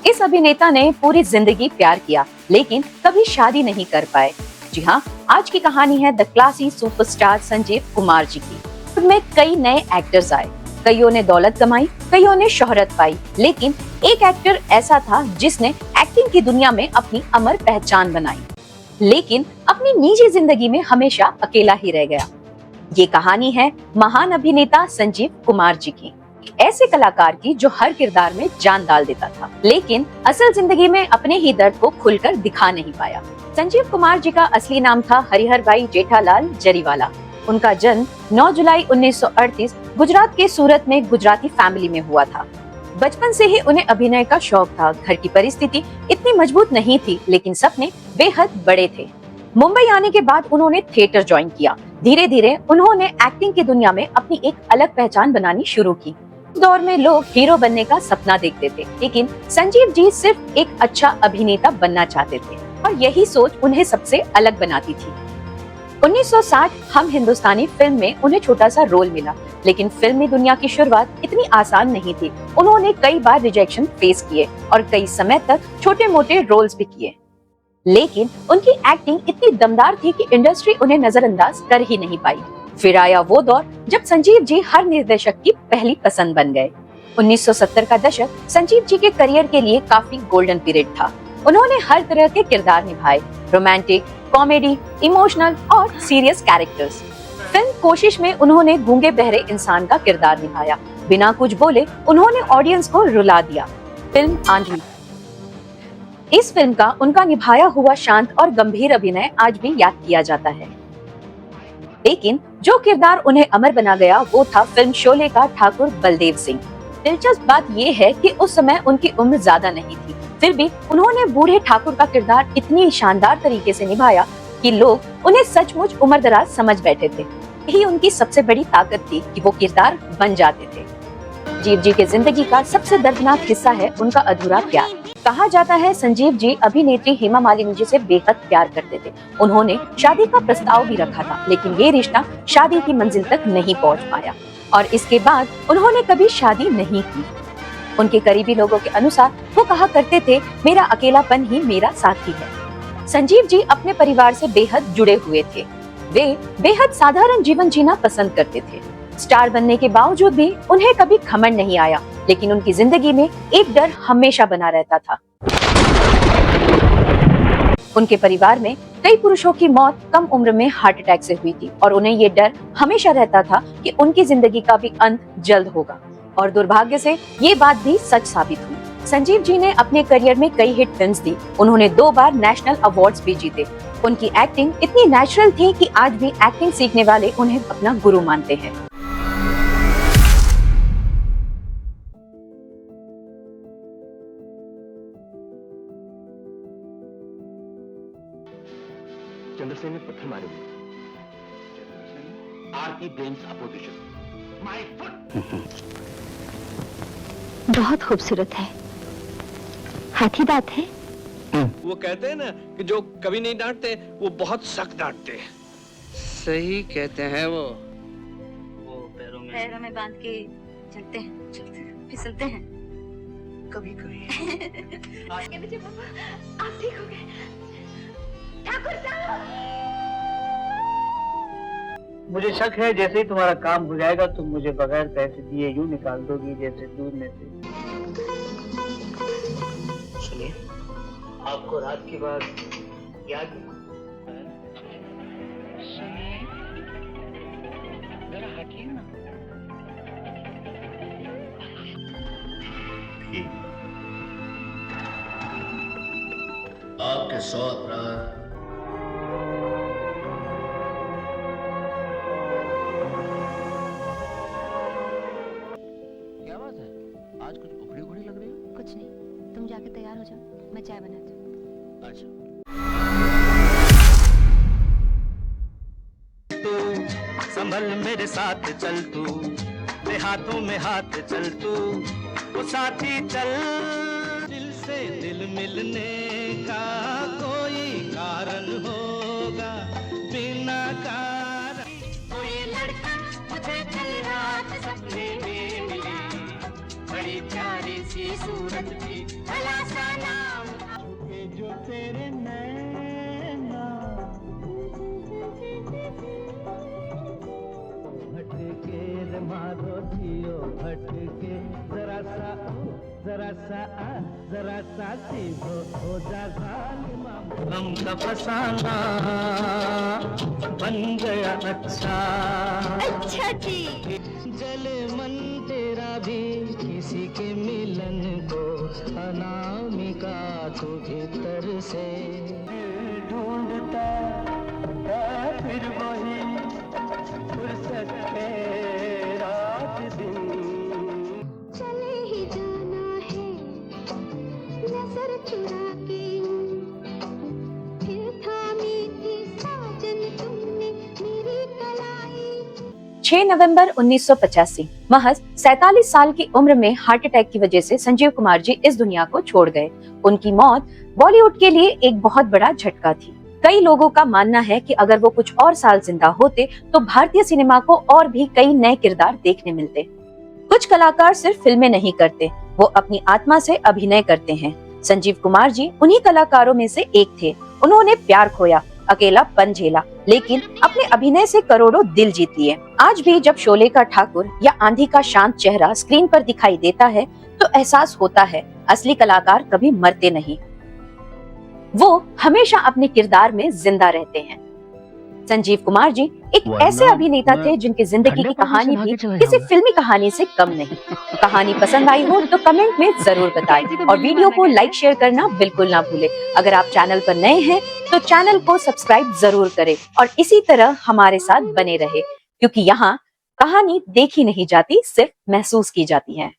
इस अभिनेता ने पूरी जिंदगी प्यार किया लेकिन कभी शादी नहीं कर पाए। जी हाँ, आज की कहानी है the classy superstar Sanjeev Kumar ji की। में कई नए एक्टर्स आए, कईयों ने दौलत कमाई, कईयों ने शोहरत पाई, लेकिन एक एक्टर ऐसा था जिसने एक्टिंग की दुनिया में अपनी अमर पहचान बनाई, लेकिन अपनी निजी जिंदगी में हमेशा अकेला ही रह गया। ये कहानी है महान अभिनेता संजीव कुमार जी की, ऐसे कलाकार की जो हर किरदार में जान डाल देता था, लेकिन असल जिंदगी में अपने ही दर्द को खुलकर दिखा नहीं पाया। संजीव कुमार जी का असली नाम था हरिहर भाई जेठालाल जरीवाला। उनका जन्म 9 जुलाई 1938 गुजरात के सूरत में गुजराती फैमिली में हुआ था। बचपन से ही उन्हें अभिनय का शौक था। घर की परिस्थिति इतनी मजबूत नहीं थी, लेकिन सपने बेहद बड़े थे। मुंबई आने के बाद उन्होंने थिएटर ज्वाइन किया। धीरे धीरे उन्होंने एक्टिंग की दुनिया में अपनी एक अलग पहचान बनानी शुरू की। उस दौर में लोग हीरो बनने का सपना देखते थे, लेकिन संजीव जी सिर्फ एक अच्छा अभिनेता बनना चाहते थे और यही सोच उन्हें सबसे अलग बनाती थी। 1960 हम हिंदुस्तानी फिल्म में उन्हें छोटा सा रोल मिला, लेकिन फिल्मी दुनिया की शुरुआत इतनी आसान नहीं थी। उन्होंने कई बार रिजेक्शन फेस किए और कई समय तक छोटे मोटे रोल्स भी किए, लेकिन उनकी एक्टिंग इतनी दमदार थी कि इंडस्ट्री उन्हें नजरअंदाज कर ही नहीं पाई। फिर आया वो दौर जब संजीव जी हर निर्देशक की पहली पसंद बन गए। 1970 का दशक संजीव जी के करियर के लिए काफी गोल्डन पीरियड था। उन्होंने हर तरह के किरदार निभाए, रोमांटिक, कॉमेडी, इमोशनल और सीरियस कैरेक्टर्स। फिल्म कोशिश में उन्होंने गूंगे बहरे इंसान का किरदार निभाया। बिना कुछ बोले उन्होंने ऑडियंस को रुला दिया। फिल्म आंधी, इस फिल्म का उनका निभाया हुआ शांत और गंभीर अभिनय आज भी याद किया जाता है, लेकिन जो किरदार उन्हें अमर बना गया वो था फिल्म शोले का ठाकुर बलदेव सिंह। दिलचस्प बात ये है कि उस समय उनकी उम्र ज्यादा नहीं थी, फिर भी उन्होंने बूढ़े ठाकुर का किरदार इतनी शानदार तरीके से निभाया कि लोग उन्हें सचमुच उम्रदराज समझ बैठे थे। यही उनकी सबसे बड़ी ताकत थी कि वो किरदार बन जाते थे। संजीव जी के जिंदगी का सबसे दर्दनाक हिस्सा है उनका अधूरा प्यार। कहा जाता है संजीव जी अभिनेत्री हेमा मालिनी जी से बेहद प्यार करते थे। उन्होंने शादी का प्रस्ताव भी रखा था, लेकिन ये रिश्ता शादी की मंजिल तक नहीं पहुंच पाया और इसके बाद उन्होंने कभी शादी नहीं की। उनके करीबी लोगों के अनुसार वो कहा करते थे, मेरा अकेलापन ही मेरा साथी है। संजीव जी अपने परिवार से बेहद जुड़े हुए थे। वे बेहद साधारण जीवन जीना पसंद करते थे। स्टार बनने के बावजूद भी उन्हें कभी घमंड नहीं आया, लेकिन उनकी जिंदगी में एक डर हमेशा बना रहता था। उनके परिवार में कई पुरुषों की मौत कम उम्र में हार्ट अटैक से हुई थी और उन्हें ये डर हमेशा रहता था कि उनकी जिंदगी का भी अंत जल्द होगा, और दुर्भाग्य से ये बात भी सच साबित हुई। संजीव जी ने अपने करियर में कई हिट फिल्म्स दी। उन्होंने 2 बार नेशनल अवार्ड्स भी जीते। उनकी एक्टिंग इतनी नेचुरल थी कि आज भी एक्टिंग सीखने वाले उन्हें अपना गुरु मानते हैं। चंद्रसेन ने पत्थर मारे हुए। आरती ब्लेम्स अपोजिशन। My foot. बहुत खूबसूरत है, हाथी दांत है। वो कहते हैं ना कि जो कभी नहीं डांटते वो बहुत सख्त डांटते हैं। सही कहते हैं वो पैरों में बांध के चलते हैं, फिसलते हैं कभी कभी। कहते पापा आप ठीक हो गए? ठाकुर साहब, मुझे शक है जैसे ही तुम्हारा काम हो जाएगा तुम मुझे बगैर पैसे दिए यूं निकाल दोगी जैसे दूध में से। सुनिए, आपको रात की बात याद है? जरा हटिए ना। आपके 100 अपराध क्या बात है? आज कुछ उखड़ी उखड़ी लग रही हो। कुछ नहीं, तुम जाके तैयार हो जाओ, मैं चाय बनाती हूँ। अच्छा। तू संभल मेरे साथ चल, तू दे हाथों में हाथ चल, तू वो साथी चल। दिल से दिल मिलने का कोई कारण होगा, बिना कारण। कोई लड़का मुझे कल रात सपने में मिली, बड़ी प्यारी सी सूरत थी, भला सा जरा सा आ, जरा सा सीखो, हो जा जालिमा। गम का फसाना बन गया अच्छा। अच्छा जी। जले मन तेरा भी किसी के मिलन को, अनामिका तू भीतर से ढूंढता है फिर वही फुर्सत के रात दिन। चले ही जाना है नजर चुरा के, फिर थामी थी साजन तुमने मेरी कलाई। 6 नवंबर 1985 महज 47 साल की उम्र में हार्ट अटैक की वजह से संजीव कुमार जी इस दुनिया को छोड़ गए। उनकी मौत बॉलीवुड के लिए एक बहुत बड़ा झटका थी। कई लोगों का मानना है कि अगर वो कुछ और साल जिंदा होते तो भारतीय सिनेमा को और भी कई नए किरदार देखने मिलते। कुछ कलाकार सिर्फ फिल्में नहीं करते, वो अपनी आत्मा से अभिनय करते हैं। संजीव कुमार जी उन्हीं कलाकारों में से एक थे। उन्होंने प्यार खोया, अकेलापन झेला, लेकिन अपने अभिनय से करोड़ों दिल जीत लिए। आज भी जब शोले का ठाकुर या आंधी का शांत चेहरा स्क्रीन पर दिखाई देता है तो एहसास होता है असली कलाकार कभी मरते नहीं, वो हमेशा अपने किरदार में जिंदा रहते हैं। संजीव कुमार जी एक ऐसे अभिनेता थे जिनकी जिंदगी की कहानी भी किसी फिल्मी कहानी से कम नहीं। कहानी पसंद आई हो तो कमेंट में जरूर बताएं और वीडियो को लाइक शेयर करना बिल्कुल ना भूलें। अगर आप चैनल पर नए हैं तो चैनल को सब्सक्राइब जरूर करें और इसी तरह हमारे साथ बने रहे, क्योंकि यहाँ कहानी देखी नहीं जाती, सिर्फ महसूस की जाती है।